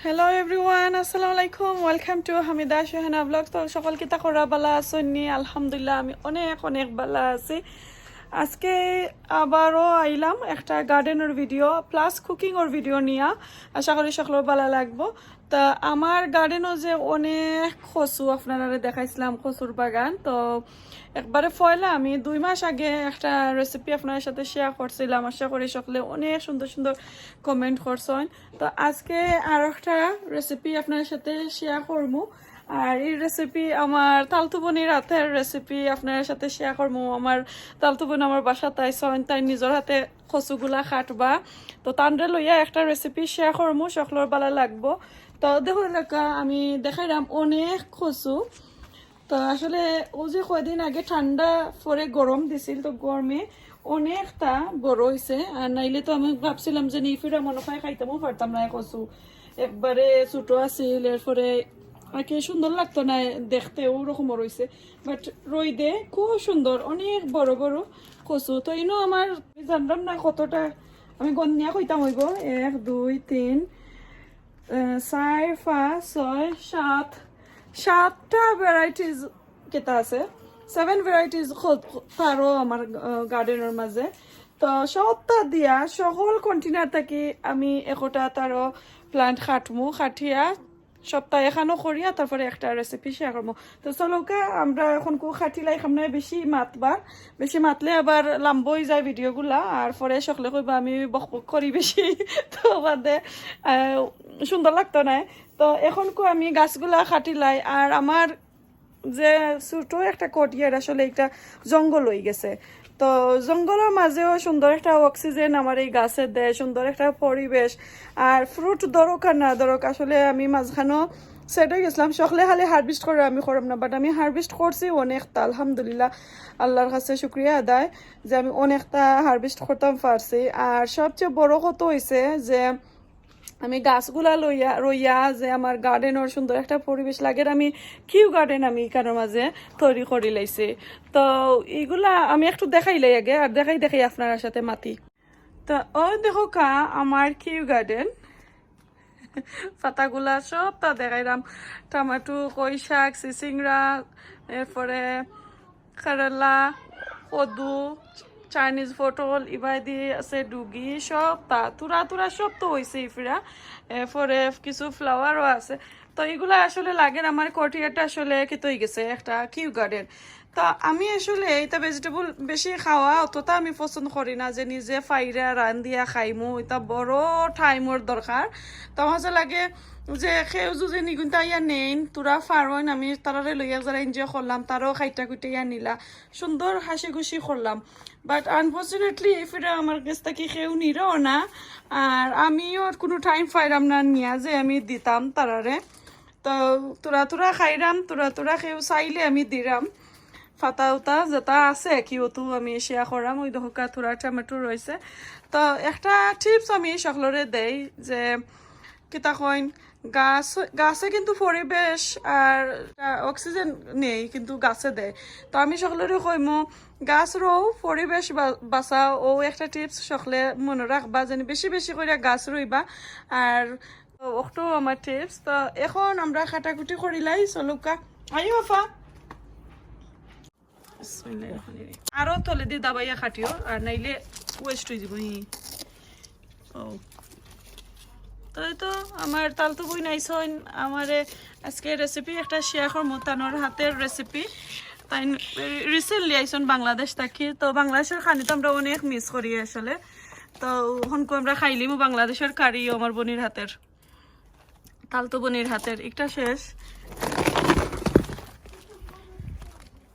Hello everyone, আসসালামু আলাইকুম। Welcome to Hamida Sohana blog. তো সকল কিতা করা বালা আসনি? আলহামদুলিল্লাহ আমি অনেক অনেক বালা আছি। আজকে আবারও আইলাম একটা গার্ডেনের ভিডিও প্লাস কুকিংয়ের ভিডিও নিয়ে। আশা করি সকলের ভালো লাগবো। তা আমার গার্ডেনও যে অনেক কচু আপনারা দেখাইছিলাম, কচুর বাগান। তো একবারে ফয়লা আমি 2 মাস আগে একটা রেসিপি আপনার সাথে শেয়ার করছিলাম। আশা করি সকলে অনেক সুন্দর সুন্দর কমেন্ট করছেন। তো আজকে আর একটা রেসিপি আপনার সাথে শেয়ার করবো। আর এই রেসিপি আমার তালতু বোনের হাতের রেসিপি আপনার সাথে শেয়ার করবো। আমার তালতু বোন আমার বাসা তাই তাই নিজের হাতে কচুগুলা কাটবা। তো তান্ডে লইয়া একটা রেসিপি শেয়ার করবো, সকলের ভালো লাগবো। তো দেখো এলাকা আমি দেখাইলাম অনেক কচু। তো আসলে ও যে কয়দিন আগে ঠান্ডা পরে গরম দিছিল, তো গরমে অনেকটা বড় হয়েছে। আর নাইলে তো আমি ভাবছিলাম যে নিফিরা মনে হয় খাইতেও পারতাম না কচু, একবারে ছোট আছিল। এরপরে আর কি সুন্দর লাগতো না দেখতে, ওরকম রয়েছে। বাট রইদে খুব সুন্দর, অনেক বড় বড় কচু। তো ইনো আমার জানলাম না কতটা, আমি গন্যা কইতাম হইব 1 2 3 4 5 6 7 7টা ভ্যারাইটিজ কেতা আছে। 7 ভ্যারাইটিজ তারও আমার গার্ডেনের মাঝে। তো সবটা দিয়া সকল কন্টেনার থাকি আমি একটা তারও প্লান্ট খাটমু, খাটিয়া সপ্তাহে এখানো করিয়া তারপরে একটা রেসিপি শেয়ার করবো। তো চলোকা আমরা এখন খাটিলাই খামনে বেশি মাতবার, বেশি মাতলে আবার লাম্বই যায় ভিডিওগুলা। আর পরে সকলে কইবা আমি বক বক করি বেশি, তো বাদে সুন্দর লাগতো না। তো এখন আমি গাছগুলা খাটিলাই। আর আমার যে ছোট একটা কটিয়ার আসলে একটা জঙ্গল হয়ে গেছে। তো জঙ্গলের মাঝেও সুন্দর একটা অক্সিজেন আমার এই গাছে দেয়, সুন্দর একটা পরিবেশ। আর ফ্রুট দরক আর না দরক আসলে আমি মাঝখানেও সেট হয়ে গেছিলাম, সকলে খালি হারভেস্ট করে আমি করব না, বাট আমি হারভেস্ট করছি অনেকটা। আলহামদুলিল্লাহ, আল্লাহর কাছে শুক্রিয়া আদায় যে আমি অনেকটা হারভেস্ট করতাম পারছি। আর সবচেয়ে বড় কথা হয়েছে যে আমি গাছগুলা রইয়া যে আমার গার্ডেনের সুন্দর একটা পরিবেশ লাগে। আমি কিউ গার্ডেন আমি কারোর মাঝে তৈরি করে লাইছি। তো এইগুলা আমি একটু দেখাইলাই আগে, আর দেখাই আপনার সাথে মাতি। তো ও দেখো আমার কিউ গার্ডেন পাতাগুলা সব তা দেখাইলাম। টমেটো, কই শাক, চিচিংড়া, এরপরে কেরালা, কদু, চাইনিজ পটল, ইবাদি আছে ডুগি, সব তা তুরা তুরা সব তো হয়েছে ইফিরা। এরপরে কিছু ফ্লাওয়ারও আছে। তো এগুলা আসলে লাগে আমার কোটিয়াটা আসলে খেতে হয়ে গেছে একটা কিউ গার্ডেন। তা আমি আসলে এটা ভেজিটেবল বেশি খাওয়া অতটা আমি পছন্দ করি না, যে নিজে ফাইরা রান দিয়া খাইমু, এটা বড় টাইমর দরকার। তো আমার লাগে যে সেও যদি নিগুনটা ইয়া নেইন তোরা ফারোইন, আমি তারারে লইয়া যারা এনজয় করলাম, তারাও খাইটা খুঁটে ইয়া নিলা, সুন্দর হাসি খুশি করলাম। বাট আনফর্চুনেটলি এফিরা আমার কাছ থেকে কেউ নিরও না। আর আমিও কোনো টাইম পাইলাম না নিয়া যে আমি দিতাম তারারে। তো তোরা তোরা খাইরাম, তোরা তোরা কেউ চাইলে আমি দিরাম। ফাতা উতা যেটা আছে কিওতো আমি শেয়ার করাম। ওই দহকা থোড়া টমেটো রয়েছে। তো একটা টিপস আমি সকলরে দেই যে কিতা কইন, গাছে কিন্তু পরিবেশ আর অক্সিজেন নেই, কিন্তু গাছে দেয়। তো আমি সকলের কইমো গাছ রো পরিবেশ বাঁচাও, ও একটা টিপস সকলে মনে রাখবা, যেন বেশি বেশি করে গাছ রইবা। আর ওটাও আমার টিপস। তো এখন আমরা কাটাকুটি করিলাই চলুকা আইও আফা। আরো তলে দিয়ে দাবাইয়া খাটিও, আর নাইলে ওয়েস্ট হয়ে যাব। ও তাই তো আমার তালতো বই নাইছন আমারে আজকে রেসিপি একটা শেয়ার করবো, তানোর হাতের রেসিপি। তাই রিসেন্টলি আইসন বাংলাদেশ থাকি। তো বাংলাদেশের খানি তো আমরা অনেক মিস করি আসলে। তো হনকু আমরা খাইলিমো বাংলাদেশের কারিও আমার বোনের হাতের, তালতো বোনের হাতের একটা শেষ।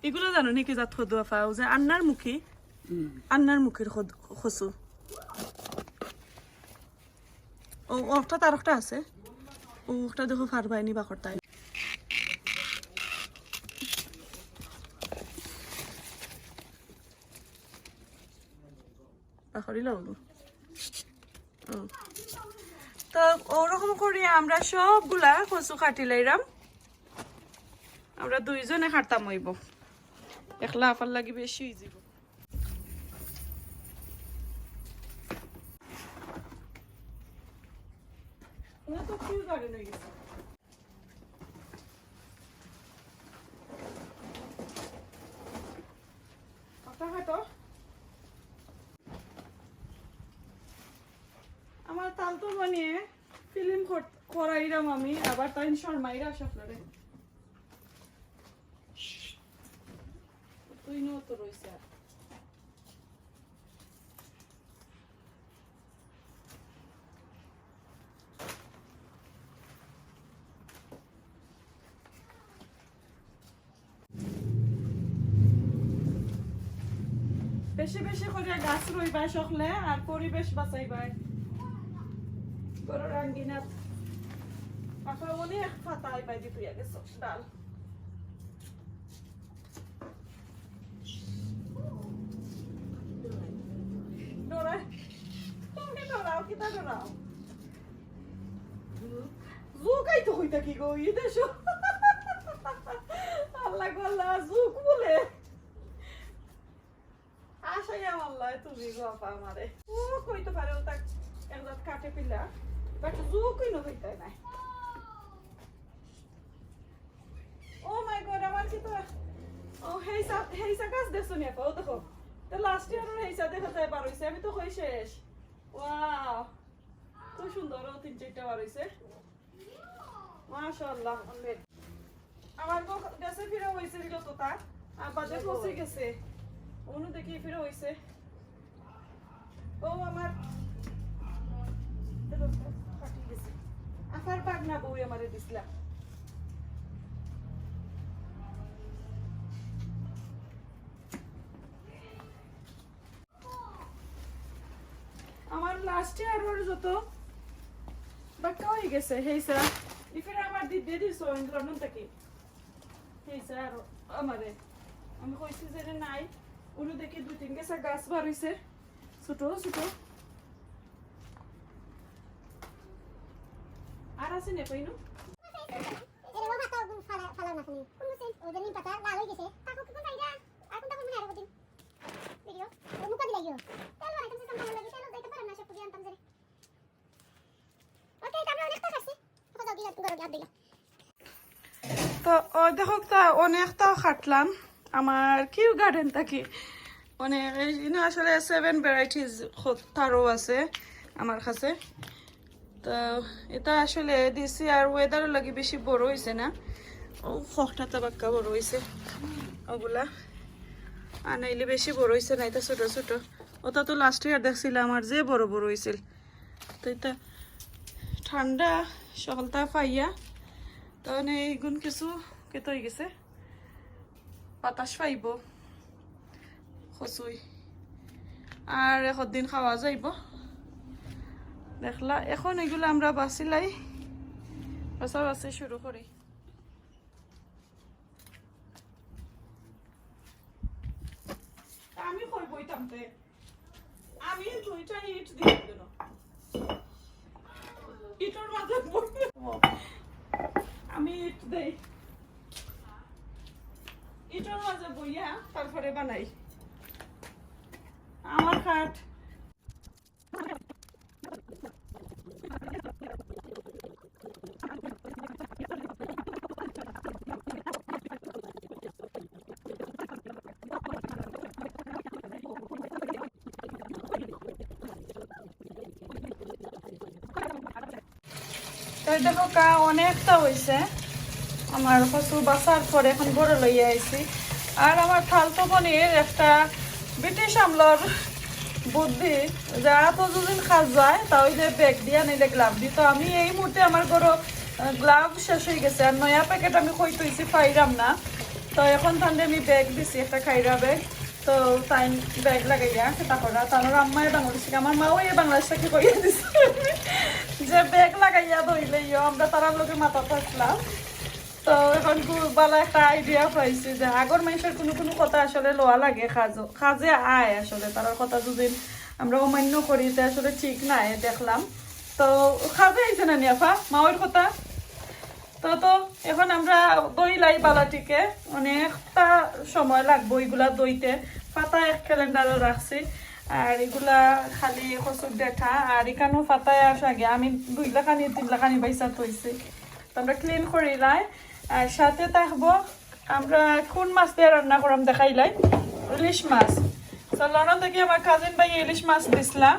এগুলো জানো নাকি জাত খদুয়া পাও যে আন্নার মুখের খসু। ও একটা তার একটা আছে, ও একটা দেখো ফারবাইনি বাকরটাই। বাকরিলা হলো। তো ওরকম করি আমরা সবগুলা কচু কাটি লাইরাম। আমরা দুইজনে খাটতাম হইব, একলা আফার লাগি বেশি হয়ে যাব। না তো কিউ গার্ডেন হয়ে গেছে। আমার তাল তো বানিয়ে ফিল্ম করাইরাম আমি, আবার তাই শর্মাইরা সকলে তুই নো তো রয়েছে। বেশি বেশি করে গাছ রইবাই সকলে আর পরিবেশ বাঁচাইবাই। গরুর আঙ্গিনাত পাখা অনেক পাতা আইবাই দিতে গেছে ডাল। ডরাই তুমি ডরাও কিতা ডরাও? জুকাই তো হইতা কি গো ই দেশ। আল্লাহ গো আল্লাহ জুক বলে আশাই আমার লাই তুমি গো আপা আমারে ও কইতে পারে ও তাক একদম কাটে পিলা বাট জুকই ন হইতা নাই। ও মাই গড আমার কি তো ও হেইসা গাছ দেখছো নি আপা? ও দেখো তো লাস্ট ইয়ার হেইসা দেখা যায় বার হইছে, আমি তো কই শেষ। ওয়াও খুব সুন্দর, ও 3-4টা বার হইছে মাশাআল্লাহ। অনেক আমার গো গাছে ফিরে হইছে দিল তো তা আর বাজে পৌঁছে গেছে অনু দেখি ফিরে হইছে। ও আমার ফাটি গেছে আফার বাগনা বউ আমারে দিছলা। আমার লাস্ট ইয়ার ওর যত বাক্কা হয়ে গেছে হেইসা ইফিরে আমার দিদি দিছো লন্ডন থেকে হেইসা আর আমারে আমি কইছি যে নাই উনি দেখি 2-3 গেছে গাছ বার হইছে ছোট ছোট আর আছে নে কইনো এর বাবা তো ফালা ফালা না শুনি কোন সেন ওদের নি পাতা লাল হয়ে গেছে তাকো কোন সাইডা আর কোনটা কোন আর কোদিন ভিডিও ও মুকা দিলাইও তেল বানাই তুমি সামনে লাগি তেল দিতে পারো না সব দিয়ে আনতাম জেরে ওকে আমরা অনেক কাছে কথা দিলা গরো গাদ দিলা। তো ও দেখো তা অনেকটা খাটলাম আমার কিউ গার্ডেন থাকি অনেক আসলে 7 ভ্যারাইটিস তারও আছে আমার কাছে। তো এটা আসলে দিছি আর ওয়েদারও লাগে বেশি বড় হয়েছে না, ও ফকটা বাক্কা বড় হয়েছে ওগুলা আনাইলে বেশি বড় হয়েছে না, এটা ছোট ছোট। ওটা তো লাস্ট ইয়ার দেখছিল আমার যে বড় বড় হয়েছিল। তো এটা ঠান্ডা সকালটা পাইয়া তখন এইগুণ কিছু কেটে হয়ে গেছে বাতাস পাইব খসুই আর একদিন খাওয়া যাইব দেখলা। এখন এগুলো আমরা বাঁচিলাই বাছি শুরু করি। আমি কই বইতাম তে আমি 2টা ইট দিয়ে দিল ইটর মাঝে আমি ইট দেই ইটর মাঝে বইয়া তারপরে বানাই আমার খাট। দেখো কা অনেকটা হয়েছে আমার কচু বাসার পরে এখন বড় লইয়া আইছি। আর আমার থালতো পনির একটা ব্রিটিশ আমলার বুদ্ধি যা তো দুদিন খাস যায় তা ওই যে ব্যাগ দিয়া নিলে গ্লাভ দিত। আমি এই মুহূর্তে আমার গরো গ্লাভ শেষ হয়ে গেছে আর নয়া প্যাকেট আমি কই তুইছি পাইরাম না, তো এখন তাহলে আমি ব্যাগ দিছি একটা খাইরা ব্যাগ। তো তাই ব্যাগ লাগাইয়া সেটা করা তার আম্মায় বাংলাদেশ থেকে আমার মাও এই বাংলাদেশ থেকে কইয়া দিছে যে ব্যাগ লাগাইয়া ধইলেইও আমরা তার লোকে মাথা থাকলাম। তো এখন খুব ভালো একটা আইডিয়া পাইছি যে আগর মানুষের কোনো কোনো কথা আসলে লোয়া লাগে কাজে আয় আসলে তার কথা যদি আমরা অমান্য করি তে আসলে ঠিক নাই দেখলাম। তো কাজে আইছে না নিয়াফা মাওয়ের কথা। তো তো এখন আমরা দই লাই বালাটিকে অনেকটা সময় লাগবো এগুলা দইতে, পাতা এক ক্যালেন্ডারও রাখছি। আর এগুলা খালি কচুর ডেঠা আর এখানেও পাতায় আসা আগে আমি 2 লাখানি 3 লাখানি পয়সা থইছি তো আমরা ক্লিন করি লাই আর সাথে থাকবো আমরা কোন মাছ দিয়ে রান্না করাম দেখাইলাই ইলিশ মাছ তো লন্ডন থেকে আমার কাজিন ভাই ইলিশ মাছ দিছিলা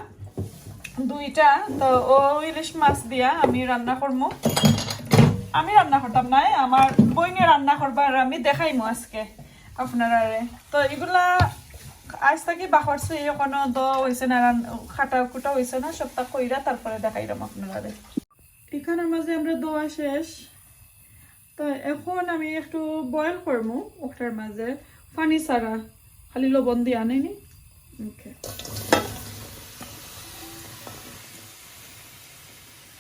2টা তো ও ইলিশ মাছ দিয়া আমি রান্না করবো আমি রান্না করতাম না আমার বইনে রান্না করবা আর আমি দেখাইমু আজকে আপনারা তো এগুলা আজ থেকে বাহরছে কোনো দ হয়েছে না খাটা কুটা হয়েছে না সবটা কইরা তারপরে দেখাইলাম আপনারা এখানের মাঝে আমরা দোয়া শেষ তো এখন আমি একটু বয়েল করবো ওটার মাঝে পানি ছাড়া খালি লবণ দিয়ে আনেনি ওকে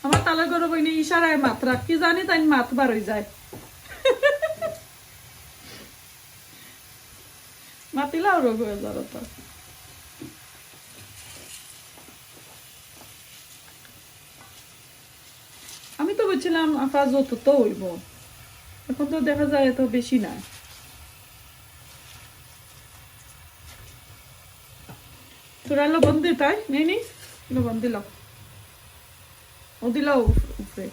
আমার তালা গরম হইনি ইশারায় মাত্রা কি জানি তাই মাত বার হয়ে যায় মাতিলাও রোগ হয়ে যাবে তো আমি তো বলছিলাম আঁকা যত তো হইব এখন তো দেখা যায় এত বেশি না তোরা লবণ দি তাই নেই লবণ দিল ও দিলাও উপরে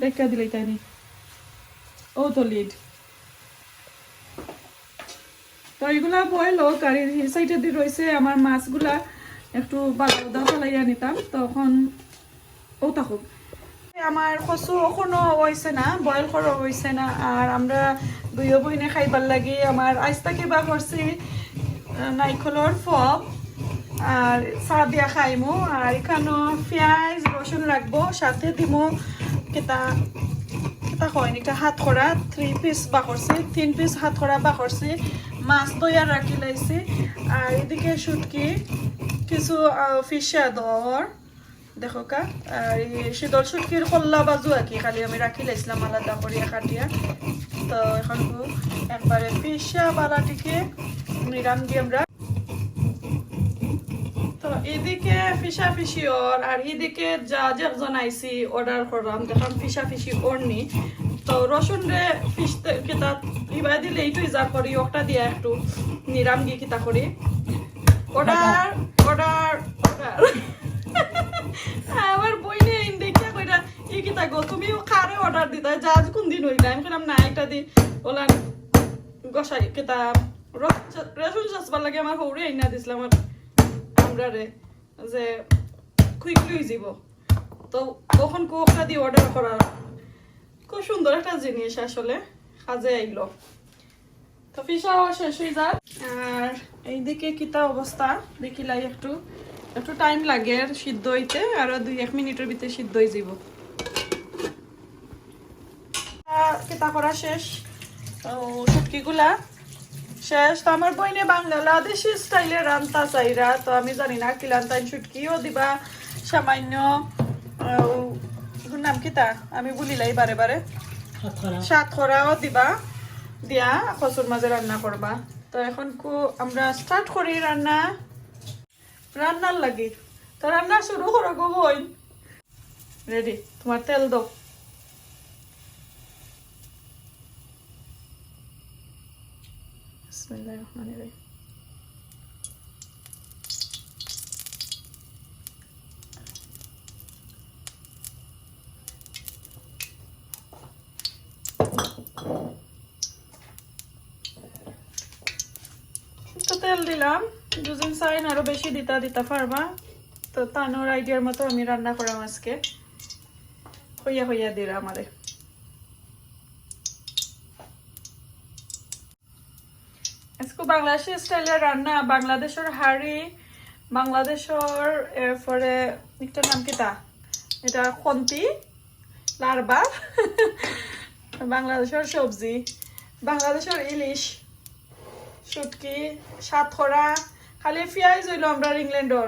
দেখা দিলাই তাই নি ও তো লিড তো এগুলা বয়েল হোক আর এই সাইডে দিয়ে রয়েছে আমার মাছগুলা একটু বাদা ফেলাইয়া নিতাম তখন ও থাকুক আমার কচু এখনো হয়েছে না বয়েল করা হয়েছে না আর আমরা 2 বইনে খাইবার লাগে আমার আইস্তা কিবা করছি নাইকলর ফপ আর চা দিয়া খাইমু আর এখানেও পেঁয়াজ রসুন লাগবো সাথে দিমু কেতা কেতা হয় একটা হাত করা 3 পিস বা করছি 3 পিস হাত করা বা করছি মাছ তৈয়ার রাখি লাইছি আর এদিকে শুটকি কিছু ফিশা দর দেখো কা আর শীতল শুটকির কল্লা বাজু আর কি খালি আমি রাখি লাইছিলাম আলাদা করিয়া কাটিয়া তো এখন একবারে ফিশা বালাটিকে নিরাম দিয়ে আমরা তো এদিকে ফিশা ফিশি আর এদিকে যা যেজন আইসি অর্ডার করলাম দেখলাম ফিশা ফিশি করনি তো রসুন রে ফিশ কেতা ইবা দিলে এইটুই যা করি ওটা দিয়ে একটু নিরাম দিয়ে কিতা করি অর্ডার অর্ডার অর্ডার আমার বই নেই দেখিয়া কইরা ই কিতা গো তুমি কারে অর্ডার দিতা যা আজ কোন দিন হইলা আমি কইলাম না একটা দি ওলা গসাই কেতা রসুন চাষবার লাগে আমার হৌরে আইনা দিছিলাম আমরা রে যে কুইকলি হয়ে যাব তো কখন কোকটা দিয়ে অর্ডার করা খুব সুন্দর একটা জিনিস আসলে কাজে আইলো তো ফিশাও শেষ হয়ে যায় আর এইদিকে কিতা অবস্থা দেখিলাই একটু একটু টাইম লাগে সিদ্ধ হইতে আরো 2-1 মিনিটের ভিতরে সিদ্ধ হয়ে যাব কিতা করা শেষ শুটকিগুলা শেষ তো আমার বইনে বাংলাদেশি স্টাইলে রান্তা চাইরা তো আমি জানি না কিলান্তাইন শুটকিও দিবা সামান্য নাম কিতা আমি বলিলাই বারে বারে সাতখরাও দিবা দিয়া কচুর মাঝে রান্না করবা তো এখন আমরা স্টার্ট করি রান্নার লাগি তো রান্না শুরু করো গো বই রেডি তোমার তেল দাও বিসমিল্লাহিররহমানিররহিম তো তেল দিলাম দুজন সাইন আরো বেশি দিতা পারবা তো তানোর আইডিয়ার মতো আমি রান্না করাম আজকে হইয়া হইয়া দিরা আমারে আজকে বাংলাদেশি স্টাইলের রান্না বাংলাদেশের হাড়ি বাংলাদেশের এরপরে একটা নাম কিতা এটা খন্তি লারবা বাংলাদেশের সবজি বাংলাদেশের ইলিশ শুটকি সাতখরা খালি পেঁয়াজ হইল আমরা ইংল্যান্ডর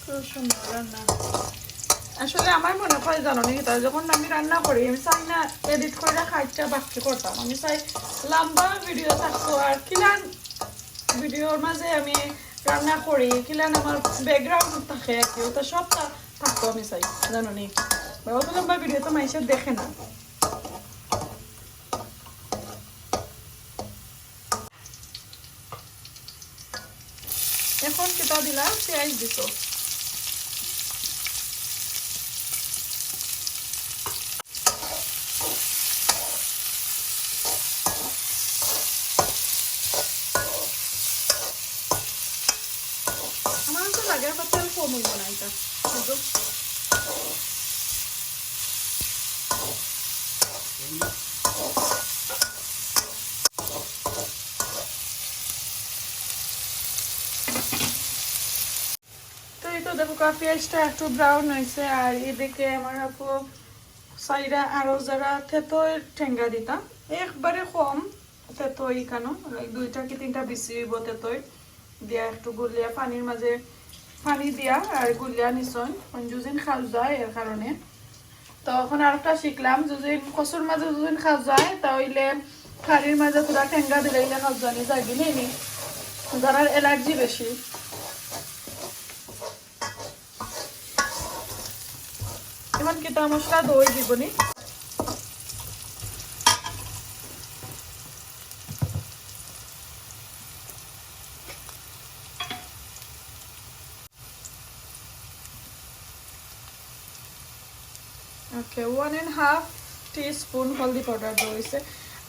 খুব সুন্দর রান্না আসলে আমার মনে হয় জানো নি তা যখন আমি রান্না করি আমি চাই না এডিট করে খাইটা বাকি করতাম, আমি চাই লম্বা ভিডিও থাকতো আর কিলান ভিডিওর মাঝে আমি রান্না করি কিলান আমার ব্যাকগ্রাউন্ড থাকে আর কি ওটা সব থাকতো আমি চাই জানো নি, অত লম্বা ভিডিও তো মানুষের দেখে না। এখন কেটা দিলাম পেঁয়াজ দিত, আমার তো লাগে আবার তেল কম হইব না এটা বুঝো। তো এই তো দেখো পেঁয়াজটা একটু ব্রাউন হয়েছে আর এদিকে আমার আপু সাইরা আরো যারা থেতোয় ঠেঙ্গা দিতাম একবারে কম থেতোই কেন 2টা কি 3টা বেশি হইব থেতোয় দিয়া একটু গুলিয়া পানির মাঝে পানি দিয়া আর গুলিয়া নিছন যুদিন খাওয়া যায় এর কারণে। তো এখন আরেকটা শিখলাম যদিন কচুর মাঝে যদিন খাওয়া যায় তাহলে পানির মাঝে পুরা ঠেঙ্গা দিলে খাওয়া জানি যায় দিলে নি যারা অ্যালার্জি বেশি। এমন কিটা মশলা দই দিবনি, ওকে 1.5 টিস্পুন হলদি পাউডার দিয়েছে।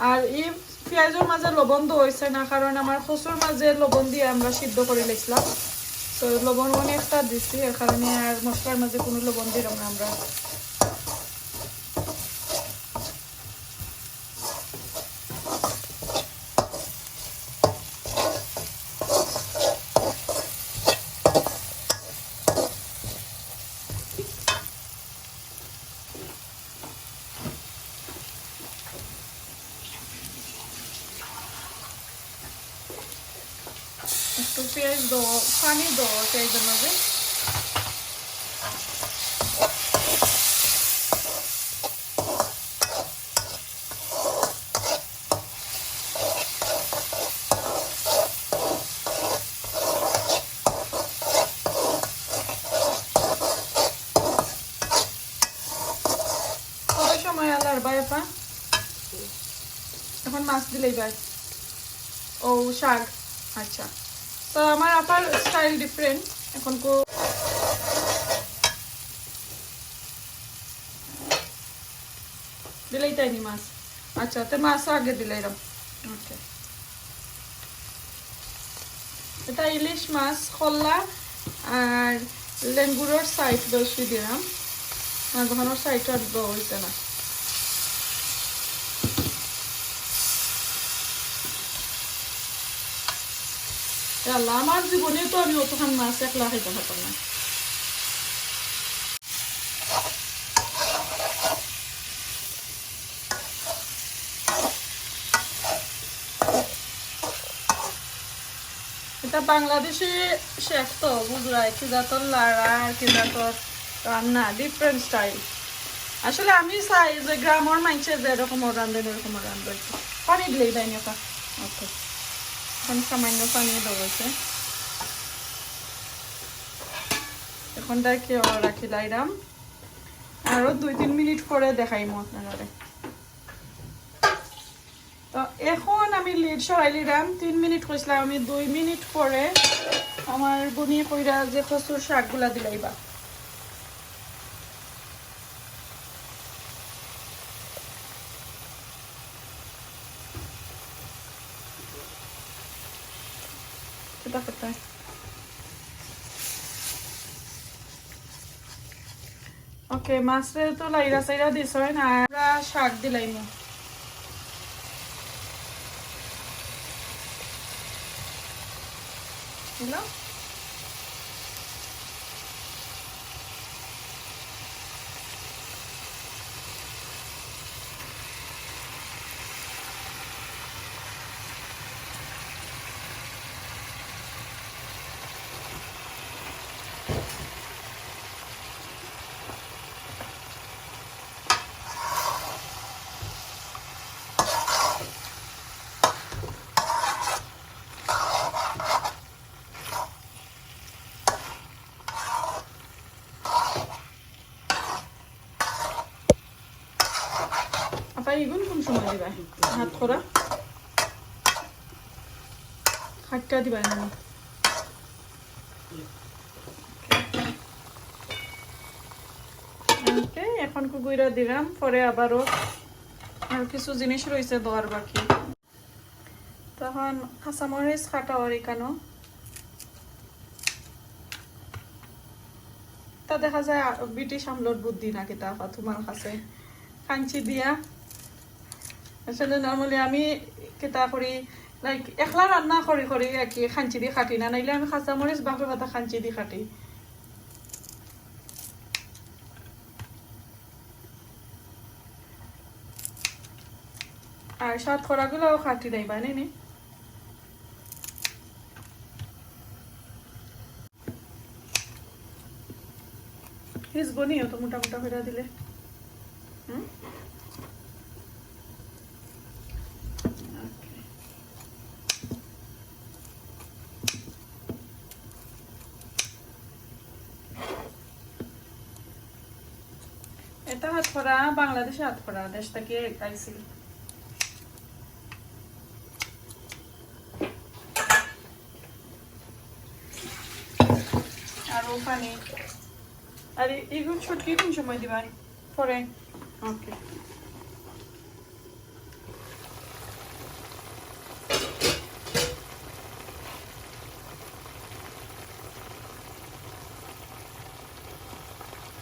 আর এই পেঁয়াজের মাঝে লবণ দিয়েছে না কারণ আমার কচুর মাঝে লবণ দিয়ে আমরা সিদ্ধ করে লেছিলাম, তো লবণ অনেকটা দিচ্ছি এর কারণে আর মশলার মাঝে কোনো লবণ দিলাম না আমরা। একটু পেঁয়াজ দেবো পানি দেবো পেঁয়াজের মাঝে, কত সময় আলার বাইপা এখন মাছ দিলেই ভাই ও শাক। আচ্ছা তো আমার আপার স্টাইল ডিফারেন্ট এখন কো দিলেই তাইনি মাছ। আচ্ছা তো মাছ আগে দিলাইরাম। ওকে এটা ইলিশ মাছ খোলা আর লেঙ্গুরের সাইড বেশি দিলাম আর ঘনের সাইড আর হইছে না। আল্লাহ আমার জীবনে তো আমি অতখান মাছ একলা খাইতে পারতাম না। এটা বাংলাদেশি শেফ তো বুঝলাই কিনা তোর লাড়া আর কিনা তোর রান্না ডিফারেন্ট স্টাইল। আসলে আমি চাই যে গ্রামের মানুষের যেরকম রান্ধেন এরকম রান্ধবে। পানি দিলেই দেয়নি ওটা। ওকে এখন সামান্য পানি দেওয়া এখন দেখি রাখি লাইরাম আরো 2-3 মিনিট পরে দেখাইমো আপনারা। তো এখন আমি লিড সরাই লিলাম 3 মিনিট কইছিলাম আমি 2 মিনিট পরে আমার বনি কইরা যে কচুর শাকগুলা দিলাইবা। এটা কোথায় ওকে মাছরে তো লাইরা সাইরা দিছই না আমরা শাক দিলাইমু। হ্যালো সময় দিবা হাত করা খাটটা দিবা না ওকে এখন কুকুইরা দিলাম পরে আবারও আর কিছু জিনিস রয়েছে দেওয়ার বাকি তখন কাঁচামরিচ কাটা অরিগানো তা দেখা যায় ব্রিটিশ আমলর বুদ্ধি না কিতা তোমার কাছে কাঞ্চি দিয়া আসলে নর্মালি আমি কিতা করি লাইক একলা রান্না করি করি আর কি খাঞ্চি দিয়ে কাটি না নাইলে আমি কাঁচামরিচ বাপরে পাতা খাঞ্চি দিয়ে কাটি আর সাত খরাগুলোও কাটি নাই বানি নি হিসবো নি তো মোটা মোটা করে দিলে এটা হাত করা বাংলাদেশে হাত করা দেশ থেকে আইছি আর ওখানে আর এগুলো ছুটকি কোন সময় দিবাই পরে ওকে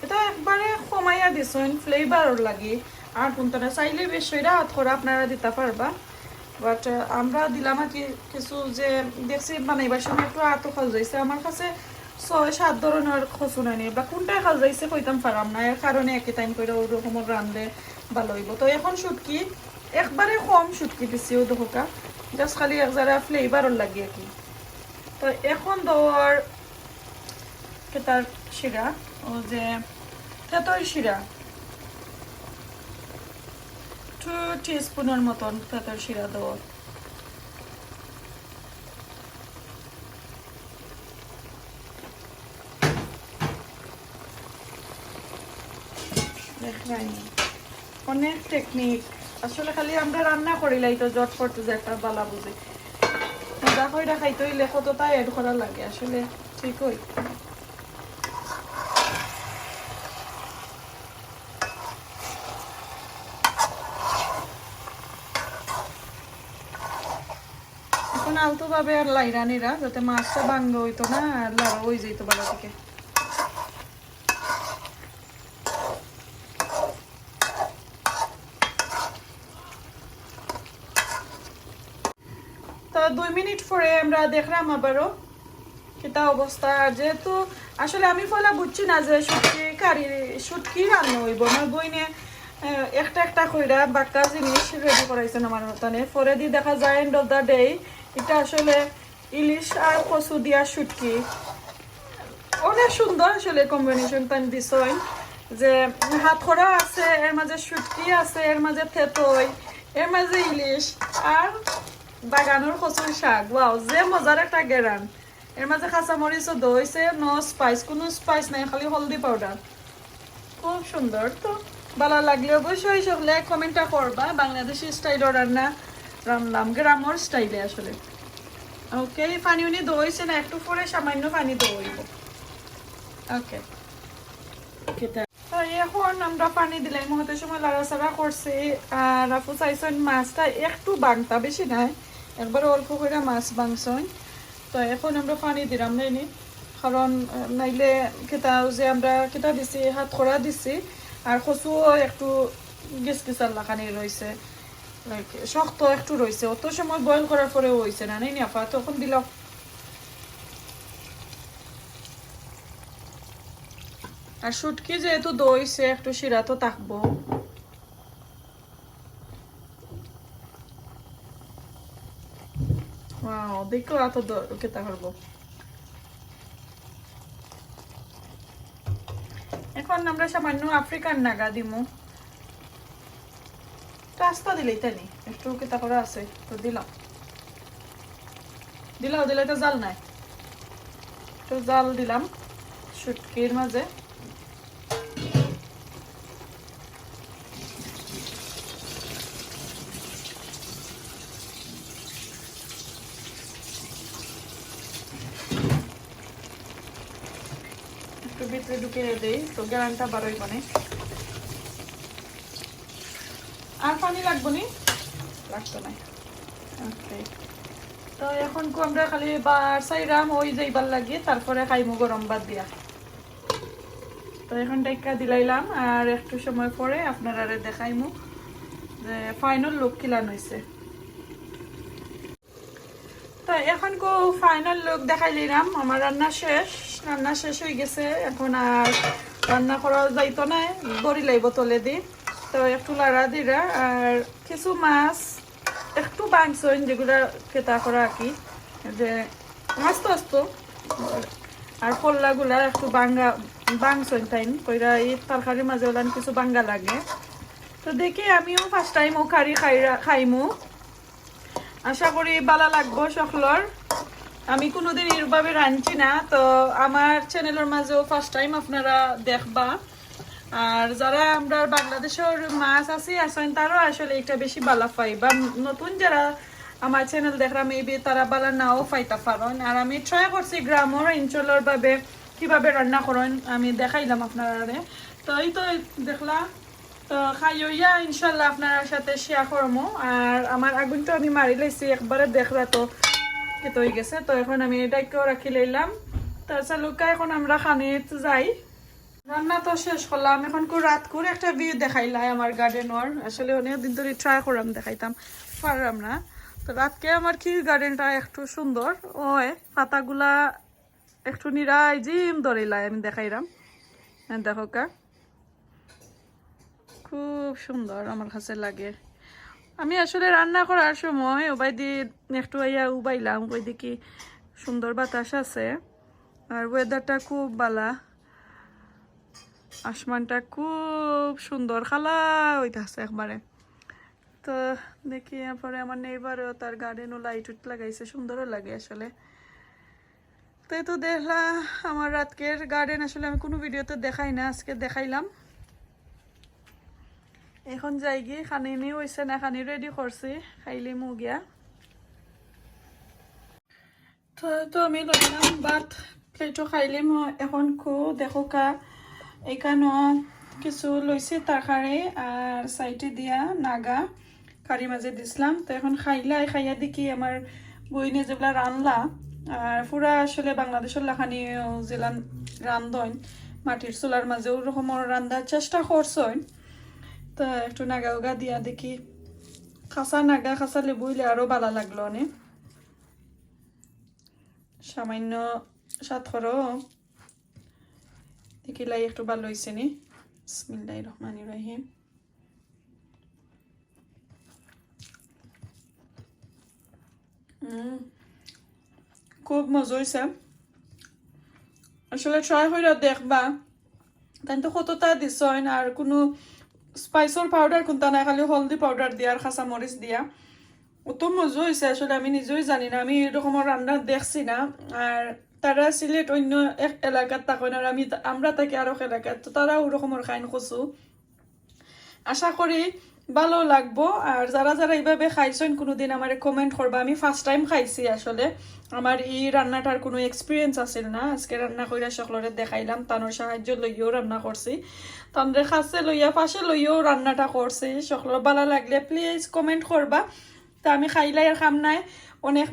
এটা একবারে কমাইয়া দিছেন ফ্লেভার লাগে আর কোনটা চাইলে বেশ সেটা হাত করা আপনারা দিতে পারবা বাট আমরা দিলাম আর কি কিছু যে দেখছি বানাইবার সময় একটু আতো খাল যাইছে আমার কাছে 6-7 ধরনের খসুন আনি বা কোনটা খাল যাইছে কইতাম পারাম না এর কারণে একই টাইম করে ওরকম রান্ধলে ভালো হইব তো এখন শুটকি একবারে কম শুটকি দিছি ও দোকা জাস্ট খালি এক যারা ফ্লেভার লাগে আর কি তো এখন দেওয়ার কেতার শিরা ও যে তেতর শিরা 2 টিস্পুনের মতন তেতর শিরা দেওয়া অনেক টেকনিক আসলে খালি আমরা রান্না করিলাই তো জট করতে যে একটা বালা বুঝি দেখো এটা খাইতে হইলে কতটা এড করা লাগে আসলে ঠিকই এখন আলতো ভাবে আর লাইরানিরা যাতে মাছটা ভাঙ্গ হইতো না আর লাড়া হয়ে যেত বালা থেকে তো 2 মিনিট পরে আমরা দেখলাম আবারও কিতা অবস্থা যেহেতু আসলে আমি ফলা বুঝছি না যে শুটকি রান্না হইব না বইনে একটা একটা কইরা বাক্কা জিনিস রেডি করাইছেন আমার মতনে পরে দিয়ে দেখা যায় এন্ড অফ দ্য ডে এটা আসলে ইলিশ আর কচু দিয়া শুটকি অনেক সুন্দর আসলে কম্বিনেশন তাই দিছই যে হাত খড়া আছে এর মাঝে শুটকি আছে এর মাঝে থেতই এর মাঝে ইলিশ আর বাগানোর কচুর শাক ওয়াও যে মজার একটা গেরান এর মাঝে কাঁচামরিচও দইছে নো স্পাইস কোনো স্পাইস নাই খালি হলদি পাউডার খুব সুন্দর তো ভালো লাগলে অবশ্যই সকলে কমেন্টটা করবা বাংলাদেশি স্টাইল রান্না রান্নাম গ্রামের স্টাইলে আসলে ওকে পানি উনি দইছে না একটু পরে সামান্য পানি দইব ওকে এখন আমরা পানি দিলাই মুহূর্তের সময় লাড়াচাড়া করছি আর আপু চাইছেন মাছটা একটু বাংতা বেশি নাই একবার অল্প করে মাছ বাংছন তো এখন আমরা পানি দিলাম নাইনি কারণ নাইলে কেটা যে আমরা কেটা দিছি হাত খরা দিছি আর কচুও একটু গেসগেসার লাখানি রয়েছে লাইক শক্ত একটু রয়েছে অত সময় বয়েল করার পরেও হয়েছে না নাইনি আপা তখন দিলাম আর শুটকি যেহেতু দইছে একটু শিরা তো থাকবো ওয়াও দেখো এত কেতা করবো এখন আমরা সামান্য আফ্রিকান নাগা দিমু রাস্তা দিলেই তাই একটু কেতা করা আছে তো দিলাম দিলে তো জাল নাই একটু জাল দিলাম শুটকির মাঝে একটু ভিতরে ঢুকিয়ে দেই, তো গ্যারানটা বারোই বনে। আর পানি লাগবো নি? লাগতো না। ওকে, তো এখন আমরা খালি বার সাইরাম ওই যাইবার লাগে, তারপরে খাইমু গরম ভাত দিয়া। তো এখন ডাইকা দিলাইলাম, আর একটু সময় পরে আপনারা দেখাইমু যে ফাইনাল লুক কিলান হয়েছে। তো এখন ফাইনাল লুক দেখাই দিলাম। আমার রান্না শেষ হয়ে গেছে। এখন আর রান্না করা যাইতো না, বড়ি লাইব তলে দি। তো একটু লাড়া দিরা, আর কিছু মাছ একটু বাংসন যেগুলা কেতা করা আর কি, যে আস্ত আস্ত, আর পল্লাগুলা একটু বাংসন টাইম কইরা এই তরকারির মাঝে ওলান কিছু বাঙ্গা লাগে। তো দেখি আমিও ফার্স্ট টাইম ও কারি খাইমু, আশা করি ভালো লাগবো সকলর। আমি কোনোদিন এরভাবে রাঁধছি না, তো আমার চ্যানেলের মাঝেও ফার্স্ট টাইম আপনারা দেখবা। আর যারা আমরা বাংলাদেশের মাছ আছেন তারাও আসলে এটা বেশি ভালো পাই, বা নতুন যারা আমার চ্যানেল দেখরা মেবি তারা ভালো নাও পাইতা পারেন। আর আমি ট্রাই করছি গ্রামের অঞ্চলের ভাবে কিভাবে রান্না করেন, আমি দেখাইলাম আপনারা। তো এই তো দেখলাম, তো খাইয়া ইনশাল্লাহ আপনার সাথে শেয়ার করবো। আর আমার আগুনটা আমি মারি লাইছি একবারে, দেখলা তো কেতো হয়ে গেছে। তো এখন আমি এটাকেও রাখি লইলাম। তাছাড়া লুকা এখন আমরা খানিতে যাই। রান্না তো শেষ করলাম, এখন রাত করে একটা ভিউ দেখাইলাই আমার গার্ডেনর। আসলে অনেকদিন ধরে ট্রাই করলাম, দেখাইতাম পারলাম না। তো রাতকে আমার কি গার্ডেনটা একটু সুন্দর ওই পাতাগুলা একটু নিরাই জিম ধরিলাই, আমি দেখাইলাম। দেখো কা খুব সুন্দর আমার কাছে লাগে। আমি আসলে রান্না করার সময় ওবাই দিয়ে একটু আইয়া উবাইলাম, ওই দেখি সুন্দর বাতাস আছে, আর ওয়েদারটা খুব ভালো, আসমানটা খুব সুন্দর খালা হইতাছে একবারে। তো দেখি এরপরে আমার নেইবারও তার গার্ডেনও লাইট উঠ লাগাইছে, সুন্দরও লাগে আসলে। তো এই তো দেখলাম আমার রাতকের গার্ডেন, আসলে আমি কোনো ভিডিওতে দেখাই না, আজকে দেখাইলাম। এখন যাই গিয়ে খানি নিয়ে হয়েছে না, খানি রেডি করছি, খাইলে মু গিয়া। তো আমি লইলাম ভাত প্লেটও খাইলিম। এখন দেখো কা এখানেও কিছু লইছি তরকারি, আর সাইডে দিয়া নাগা কারি মাঝে দিছিলাম। তো এখন খাইয়া দেখি আমার বইনে যেগুলা রানলা, আর পুরা আসলে বাংলাদেশের লাখানি জেলান রান্ধন মাটির চুলার মাঝে ওরকম রান্ধার চেষ্টা করছেন। তো একটু নাগা উগা দিয়া দেখি, খাসা নাগা খাসা লেবুইলে আরো ভালো লাগলো অনেক। সামান্য সাত করো দেখিলাই একটু ভালো হয়েছে নি। বিসমিল্লাহির রহমানির রহিম। খুব মজা হয়েছে আসলে, ট্রাই করে দেখবা। তাই তো কতটা দিস, আর কোনো স্পাইসর পাউডার কোনটা নাই, খালি হলদি পাউডার দিয়া আর কাঁচা মরিচ দিয়া। অত মজা হয়েছে আসলে, আমি নিজেই জানি না, আমি এরকম রান্না দেখছি না। আর তারা সিলেট অন্য এক এলাকার থাকেন, আর আমরা থাকি আরো এলাকার, তো তারা ওরকমের খাইন কচু। আশা করি ভালো লাগবো। আর যারা যারা এইভাবে খাইছেন কোনোদিন আমার কমেন্ট করবা। আমি ফার্স্ট টাইম খাইছি আসলে, আমার এই রান্নাটার কোনো এক্সপিরিয়েন্স আছিল না। আজকে রান্না কইরা সকলরে দেখাইলাম, তানোর সাহায্য লইয়াও রান্না করছি, তানরে কাছে লইয়া পাশে লইয়াও রান্নাটা করছি। সকলের ভালো লাগলে প্লিজ কমেন্ট করবা। তা আমি খাইলাই আর খাম নাই, অনেক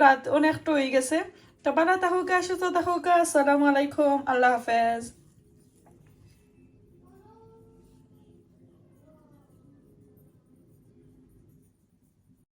রাত অনেকটা হয়ে গেছে। তো ভালো থাকুকা, সুস্থ থাকুকা, আসসালামু আলাইকুম, আল্লাহ হাফেজ।